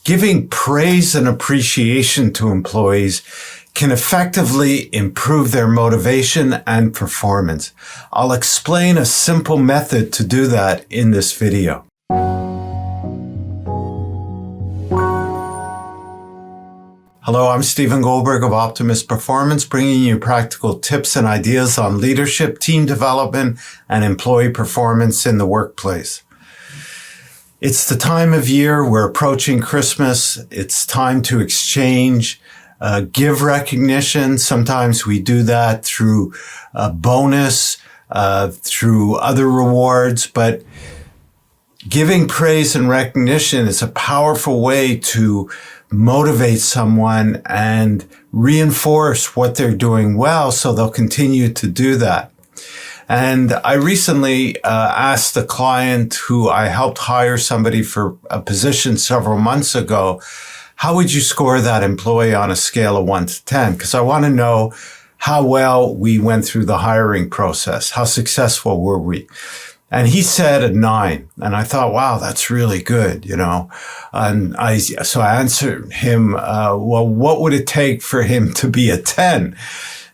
Giving praise and appreciation to employees can effectively improve their motivation and performance. I'll explain a simple method to do that in this video. Hello, I'm Stephen Goldberg of Optimus Performance, bringing you practical tips and ideas on leadership, team development, and employee performance in the workplace. It's the time of year, we're approaching Christmas. It's time to exchange, give recognition. Sometimes we do that through a bonus, through other rewards, but giving praise and recognition is a powerful way to motivate someone and reinforce what they're doing well so they'll continue to do that. And I recently asked a client who I helped hire somebody for a position several months ago, how would you score that employee on a scale of 1 to 10? Because I want to know how well we went through the hiring process. How successful were we? And he said a 9. And I thought, wow, that's really good, you know. And so I answered him, well, what would it take for him to be a 10?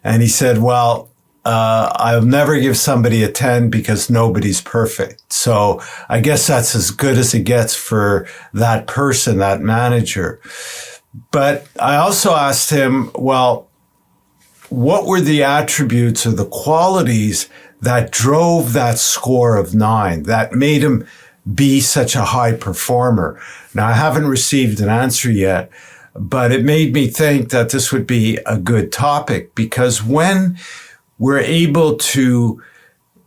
And he said, well, I'll never give somebody a 10 because nobody's perfect. So I guess that's as good as it gets for that person, that manager. But I also asked him, well, what were the attributes or the qualities that drove that score of 9, that made him be such a high performer? Now, I haven't received an answer yet, but it made me think that this would be a good topic, because when we're able to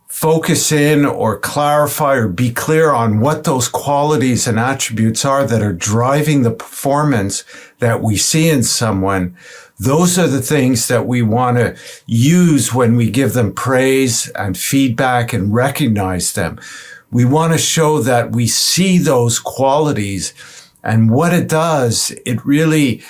focus in or clarify or be clear on what those qualities and attributes are that are driving the performance that we see in someone, those are the things that we want to use when we give them praise and feedback and recognize them. We want to show that we see those qualities, and what it does, it really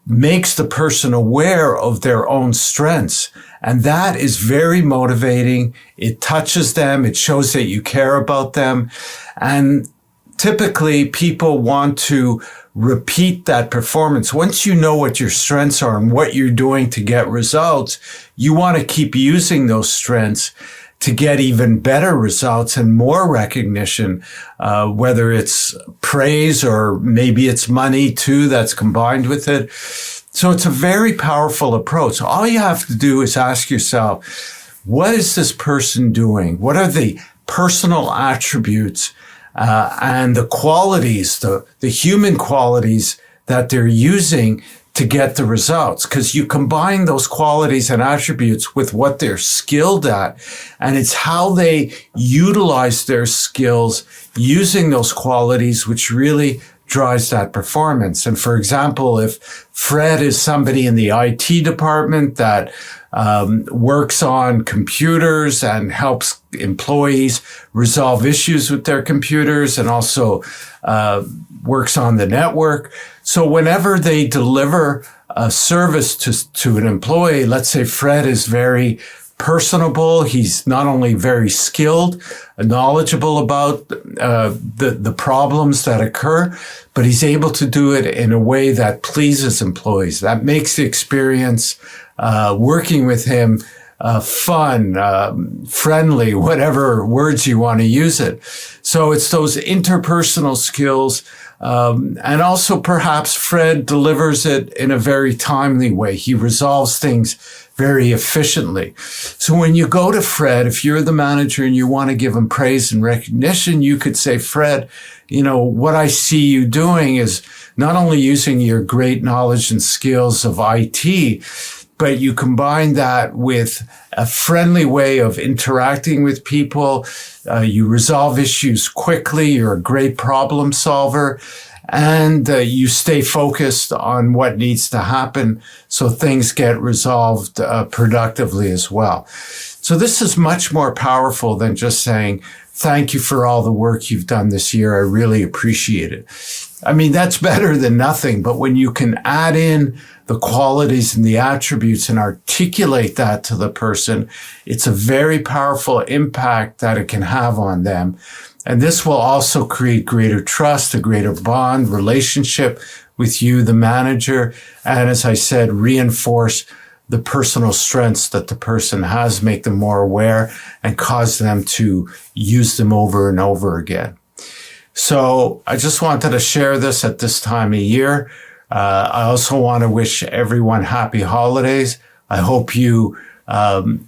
makes the person aware of their own strengths. And that is very motivating. It touches them. It shows that you care about them. And typically people want to repeat that performance. Once you know what your strengths are and what you're doing to get results, you want to keep using those strengths to get even better results and more recognition, whether it's praise or maybe it's money too that's combined with it. So it's a very powerful approach. All you have to do is ask yourself, what is this person doing? What are the personal attributes and the qualities, the human qualities that they're using to get the results? Because you combine those qualities and attributes with what they're skilled at, and it's how they utilize their skills using those qualities which really drives that performance. And for example, if Fred is somebody in the IT department that works on computers and helps employees resolve issues with their computers, and also works on the network. So whenever they deliver a service to an employee, let's say Fred is very personable. He's not only very skilled, knowledgeable about the problems that occur, but he's able to do it in a way that pleases employees. That makes the experience working with him fun, friendly, whatever words you want to use it. So it's those interpersonal skills. And also perhaps Fred delivers it in a very timely way. He resolves things very efficiently. So when you go to Fred, if you're the manager and you want to give him praise and recognition, you could say, Fred, you know, what I see you doing is not only using your great knowledge and skills of IT, but you combine that with a friendly way of interacting with people. You resolve issues quickly. You're a great problem solver. And you stay focused on what needs to happen so things get resolved productively as well. So this is much more powerful than just saying, thank you for all the work you've done this year. I really appreciate it. I mean, that's better than nothing. But when you can add in the qualities and the attributes and articulate that to the person, it's a very powerful impact that it can have on them. And this will also create greater trust, a greater bond, relationship with you, the manager. And as I said, reinforce the personal strengths that the person has, make them more aware, and cause them to use them over and over again. So I just wanted to share this at this time of year. I also want to wish everyone happy holidays. I hope you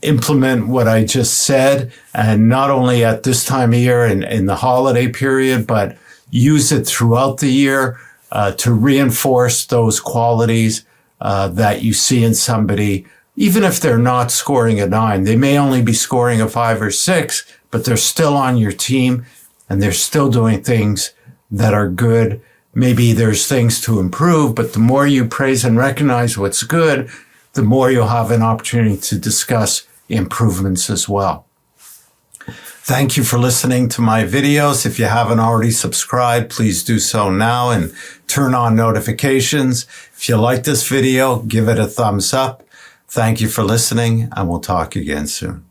implement what I just said, and not only at this time of year in the holiday period, but use it throughout the year to reinforce those qualities that you see in somebody. Even if they're not scoring a 9, they may only be scoring a 5 or 6, but they're still on your team and they're still doing things that are good. Maybe there's things to improve, but the more you praise and recognize what's good, the more you'll have an opportunity to discuss improvements as well. Thank you for listening to my videos. If you haven't already subscribed, please do so now and turn on notifications. If you like this video, give it a thumbs up. Thank you for listening, and we'll talk again soon.